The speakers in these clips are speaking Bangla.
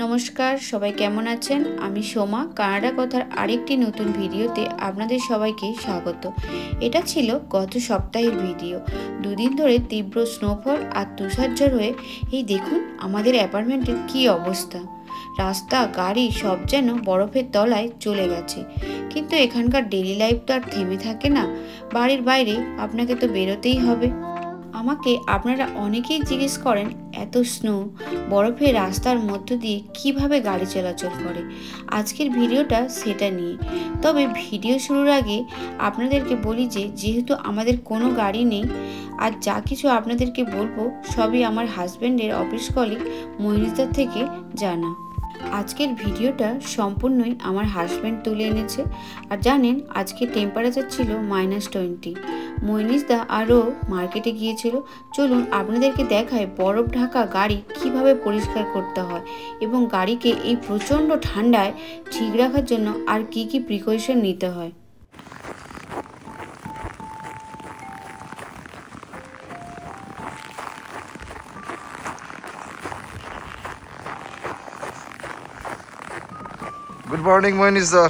নমস্কার, সবাই কেমন আছেন? আমি সোমা, কানাডা কথার আরেকটি নতুন ভিডিওতে আপনাদের সবাইকে স্বাগত। এটা ছিল গত সপ্তাহের ভিডিও। দুদিন ধরে তীব্র স্নোফল আর তুষারঝড় হয়ে এই দেখুন আমাদের অ্যাপার্টমেন্টের কী অবস্থা। রাস্তা, গাড়ি সব যেন বরফের তলায় চলে গেছে। কিন্তু এখানকার ডেইলি লাইফ তো আর থেমে থাকে না। বাড়ির বাইরে আপনাকে তো বেরোতেই হবে। আমাকে আপনারা অনেকেই জিজ্ঞেস করেন এত স্নো বরফের রাস্তার মধ্য দিয়ে কিভাবে গাড়ি চলাচল করে। আজকের ভিডিওটা সেটা নিয়ে। তবে ভিডিও শুরুর আগে আপনাদেরকে বলি যে যেহেতু আমাদের কোনো গাড়ি নেই, আর যা কিছু আপনাদেরকে বলবো সবই আমার হাজব্যান্ডের অফিস কলিগ মহিনিতার থেকে জানা। আজকের ভিডিওটা সম্পূর্ণই আমার হাজব্যান্ড তুলে এনেছে। আর জানেন আজকে টেম্পারেচার ছিল -20। মইনিসদা আরও মার্কেটে গিয়েছিল। চলুন আপনাদেরকে দেখায় বরফ ঢাকা গাড়ি কিভাবে পরিষ্কার করতে হয় এবং গাড়িকে এই প্রচণ্ড ঠান্ডায় ঠিক রাখার জন্য আর কি কি প্রিকশন নিতে হয়। গুড মর্নিং মইনিসদা।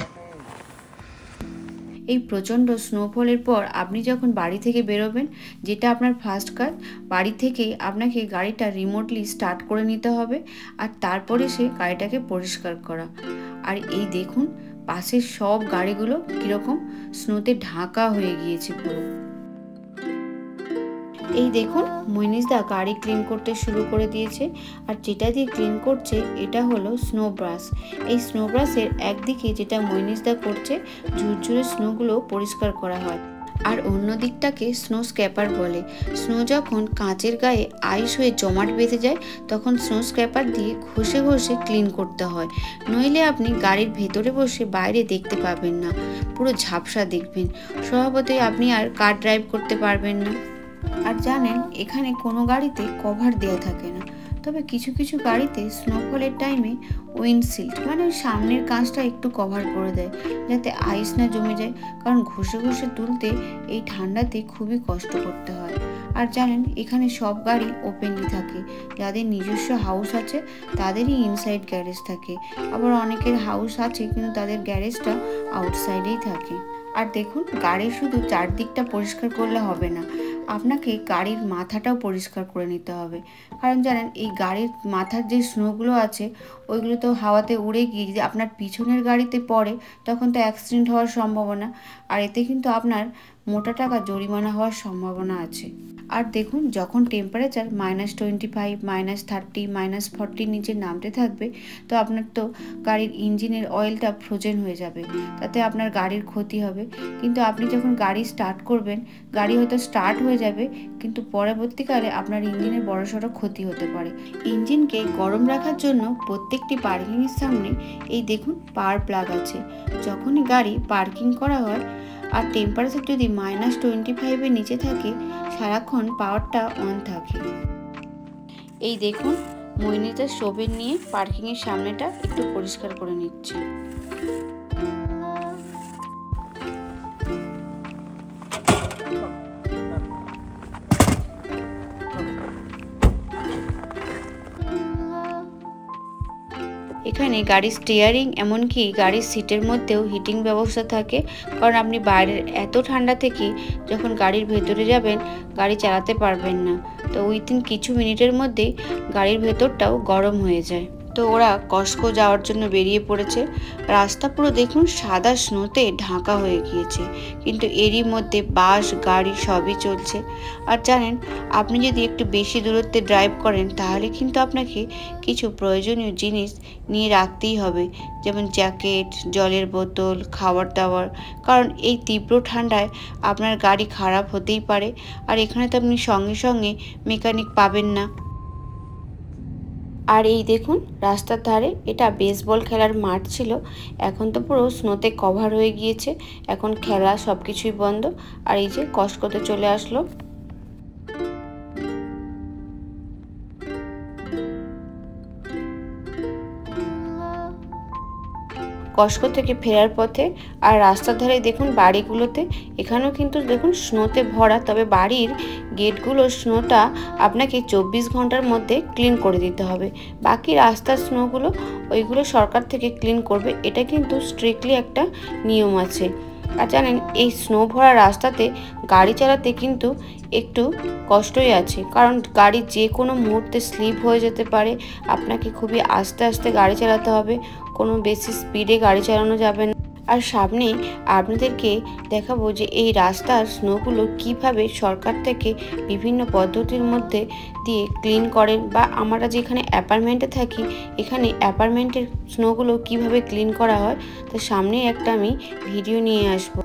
এই প্রচণ্ড স্নোফলের পর আপনি যখন বাড়ি থেকে বেরোবেন, যেটা আপনার ফার্স্ট কাজ, বাড়ি থেকেই আপনাকে গাড়িটা রিমোটলি স্টার্ট করে নিতে হবে আর তারপরে সে গাড়িটাকে পরিষ্কার করা। আর এই দেখুন পাশের সব গাড়িগুলো কীরকম স্নোতে ঢাকা হয়ে গিয়েছে পুরো। এই দেখুন মইনিসদা গাড়ি ক্লিন করতে শুরু করে দিয়েছে। আর যেটা দিয়ে ক্লিন করছে এটা হলো স্নো ব্রাশ। এই স্নো ব্রাশের একদিকে যেটা মইনিসদা করছে ঝুরঝুরে স্নোগুলো পরিষ্কার করা হয়, আর অন্য দিকটাকে স্নো স্ক্র্যাপার বলে। স্নো যখন কাঁচের গায়ে আইস হয়ে জমাট বেঁধে যায় তখন স্নো স্ক্র্যাপার দিয়ে ঘষে ঘষে ক্লিন করতে হয়, নইলে আপনি গাড়ির ভেতরে বসে বাইরে দেখতে পাবেন না, পুরো ঝাপসা দেখবেন। স্বভাবতই আপনি আর কার ড্রাইভ করতে পারবেন না। আর জানেন এখানে কোনো গাড়িতে কভার দেওয়া থাকে না, তবে কিছু কিছু গাড়িতে স্নোফলের টাইমে উইন্ডশিল্ড মানে সামনের কাঁচটা একটু কভার করে দেয় যাতে আইস না জমে যায়, কারণ ঘষে ঘষে তুলতে এই ঠান্ডাতে খুবই কষ্ট করতে হয়। আর জানেন এখানে সব গাড়ি ওপেনলি থাকে, যাদের নিজস্ব হাউস আছে তাদেরই ইনসাইড গ্যারেজ থাকে, আবার অনেকের হাউস আছে কিন্তু তাদের গ্যারেজটা আউটসাইডেই থাকে। আর দেখুন গাড়ির শুধু চারদিকটা পরিষ্কার করলে হবে না, আপনাকে গাড়ির মাথাটাও পরিষ্কার করে নিতে হবে। কারণ জানেন এই গাড়ির মাথার যে স্নোগুলো আছে ওইগুলো তো হাওয়াতে উড়ে গিয়ে যদি আপনার পিছনের গাড়িতে পড়ে তখন তো অ্যাক্সিডেন্ট হওয়ার সম্ভাবনা, আর এতে কিন্তু আপনার মোটা টাকা জরিমানা হওয়ার সম্ভাবনা আছে। আর দেখুন যখন টেম্পারেচার -25, -30, -40 নিচে নামতে থাকবে তো আপনার তো গাড়ির ইঞ্জিনের অয়েলটা ফ্রোজেন হয়ে যাবে, তাতে আপনার গাড়ির ক্ষতি হবে। কিন্তু আপনি যখন গাড়ি স্টার্ট করবেন গাড়ি হয়তো স্টার্ট হয়ে যাবে কিন্তু পরবর্তীকালে আপনার ইঞ্জিনের বড়সড় ক্ষতি হতে পারে। ইঞ্জিনকে গরম রাখার জন্য প্রত্যেকটি পার্কিংয়ের সামনে এই দেখুন পাওয়ার প্লাগ আছে। যখনই গাড়ি পার্কিং করা হয় আর টেম্পারেচার যদি -25-এর নিচে থাকে সারাক্ষণ পাওয়ারটা অন থাকে। এই দেখুন মইনিতার শোভেন নিয়ে পার্কিংয়ের সামনেটা একটু পরিষ্কার করে নিচ্ছে। এখানে গাড়ির স্টিয়ারিং এমনকি গাড়ির সিটের মধ্যেও হিটিং ব্যবস্থা থাকে, কারণ আপনি বাইরের এত ঠান্ডা থেকে যখন গাড়ির ভেতরে যাবেন গাড়ি চালাতে পারবেন না, তো উইথিন কিছু মিনিটের মধ্যেই গাড়ির ভেতরটাও গরম হয়ে যায়। তো ওরা কস্কো যাওয়ার জন্য বেরিয়ে পড়েছে। রাস্তা পুরো দেখুন সাদা স্নোতে ঢাকা হয়ে গিয়েছে, কিন্তু এরই মধ্যে বাস গাড়ি সবই চলছে। আর জানেন আপনি যদি একটু বেশি দূরত্বে ড্রাইভ করেন তাহলে কিন্তু আপনাকে কিছু প্রয়োজনীয় জিনিস নিয়ে রাখতেই হবে, যেমন জ্যাকেট, জলের বোতল, খাবার দাবার, কারণ এই তীব্র ঠান্ডায় আপনার গাড়ি খারাপ হতেই পারে। আর এখানে তো আপনি সঙ্গে সঙ্গে মেকানিক পাবেন না। আর এই দেখুন রাস্তার ধারে এটা বেসবল খেলার মাঠ ছিল, এখন তো পুরো স্নোতে কভার হয়ে গিয়েছে, এখন খেলা সব কিছুই বন্ধ। আর এই যে কস্কোতে চলে আসলো। কস্কো থেকে ফেরার পথে। আর রাস্তার ধারে দেখুন বাড়িগুলোতে এখানেও কিন্তু দেখুন স্নোতে ভরা, তবে বাড়ির গেটগুলো স্নোটা আপনাকে 24 ঘন্টার মধ্যে ক্লিন করে দিতে হবে। বাকি রাস্তার স্নোগুলো ওইগুলো সরকার থেকে ক্লিন করবে, এটা কিন্তু স্ট্রিক্টলি একটা নিয়ম আছে। আর জানেন এই স্নো ভরা রাস্তাতে গাড়ি চালাতে কিন্তু একটু কষ্টই আছে, কারণ গাড়ি যে কোনো মুহূর্তে স্লিপ হয়ে যেতে পারে। আপনাকে খুবই আস্তে আস্তে গাড়ি চালাতে হবে, কোনো বেশি স্পিডে গাড়ি চালানো যাবে না। আর সামনে আপনাদেরকে দেখাবো যে এই রাস্তার স্নোগুলো কিভাবে সরকার থেকে বিভিন্ন পদ্ধতির মধ্যে দিয়ে ক্লিন করেন, বা আমরা যেখানে অ্যাপার্টমেন্টে থাকি এখানে অ্যাপার্টমেন্টের স্নোগুলো কিভাবে ক্লিন করা হয়, তো সামনে একটা আমি ভিডিও নিয়ে আসবো।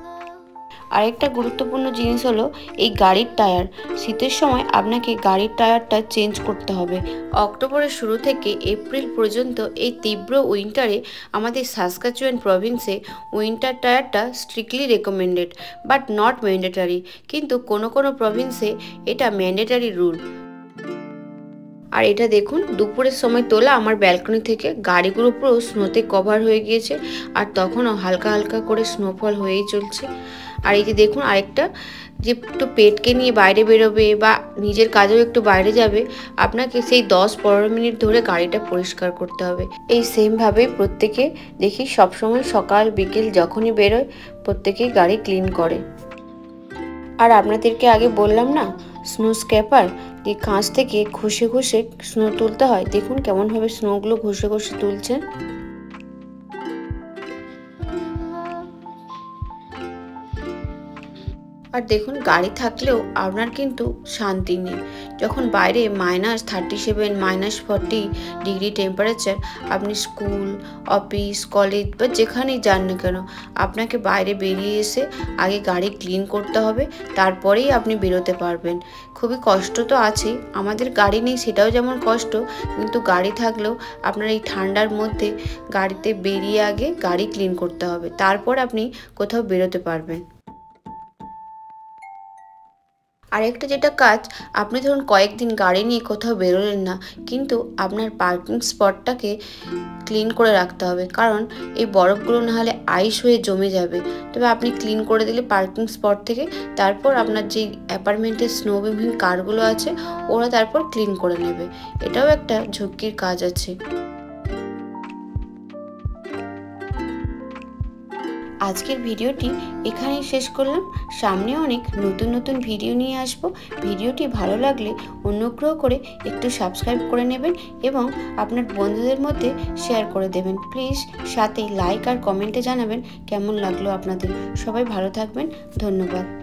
আরেকটা গুরুত্বপূর্ণ জিনিস হলো এই গাড়ির টায়ার। শীতের সময় আপনাকে গাড়ির টায়ারটা চেঞ্জ করতে হবে। অক্টোবরের শুরু থেকে এপ্রিল পর্যন্ত এই তীব্র উইন্টারে আমাদের সাসকাচুয়ান প্রভিন্সে উইন্টার টায়ারটা strictly recommended but not mandatory, কিন্তু কোনো কোনো প্রভিন্সে এটা ম্যান্ডেটারি রুল। আর এটা দেখুন দুপুরের সময় তোলা আমার ব্যালকনি থেকে, গাড়িগুলো পুরো স্নোতে কভার হয়ে গিয়েছে আর তখনও হালকা হালকা করে স্নোফল হয়েই চলছে। আর এই যে দেখুন আরেকটা, যে একটু পেটকে নিয়ে বাইরে বেরোবে বা নিজের কাজেও একটু বাইরে যাবে, আপনাকে সেই 10-15 মিনিট ধরে গাড়িটা পরিষ্কার করতে হবে। এই সেমভাবে প্রত্যেকে দেখি সবসময় সকাল বিকেল যখনই বেরোয় প্রত্যেকেই গাড়ি ক্লিন করে। আর আপনাদেরকে আগে বললাম না স্নো স্ক্র্যাপার, যে কাঁচ থেকে ঘষে ঘষে স্নো তুলতে হয়, দেখুন কেমনভাবে স্নোগুলো ঘষে ঘষে তুলছে। আর দেখুন গাড়ি থাকলেও আপনার কিন্তু শান্তি নেই, যখন বাইরে -37 -40 ডিগ্রি টেম্পারেচার, আপনি স্কুল অফিস কলেজ বা যেখানেই যান না কেন আপনাকে বাইরে বেরিয়ে এসে আগে গাড়ি ক্লিন করতে হবে, তারপরেই আপনি বেরোতে পারবেন। খুবই কষ্ট তো আছেই, আমাদের গাড়ি নেই সেটাও যেমন কষ্ট, কিন্তু গাড়ি থাকলেও আপনার এই ঠান্ডার মধ্যে গাড়িতে বেরিয়ে আগে গাড়ি ক্লিন করতে হবে, তারপর আপনি কোথাও বেরোতে পারবেন। আরেকটা যেটা কাজ, আপনি ধরুন কয়েকদিন গাড়ি নিয়ে কোথাও বেরোলেন না, কিন্তু আপনার পার্কিং স্পটটাকে ক্লিন করে রাখতে হবে, কারণ এই বরফগুলো না হলে আইস হয়ে জমে যাবে। তবে আপনি ক্লিন করে দিলে পার্কিং স্পট থেকে, তারপর আপনার যে অ্যাপার্টমেন্টের স্নো মুভিং কারগুলো আছে ওরা তারপর ক্লিন করে নেবে। এটাও একটা ঝুঁকির কাজ আছে। আজকের ভিডিওটি এখানেই শেষ করলাম, সামনে অনেক নতুন নতুন ভিডিও নিয়ে আসব। ভিডিওটি ভালো লাগলে অনুগ্রহ করে একটু সাবস্ক্রাইব করে নেবেন এবং আপনার বন্ধুদের মধ্যে শেয়ার করে দেবেন প্লিজ, সাথে লাইক আর কমেন্টে জানাবেন কেমন লাগলো আপনাদের। সবাই ভালো থাকবেন, ধন্যবাদ।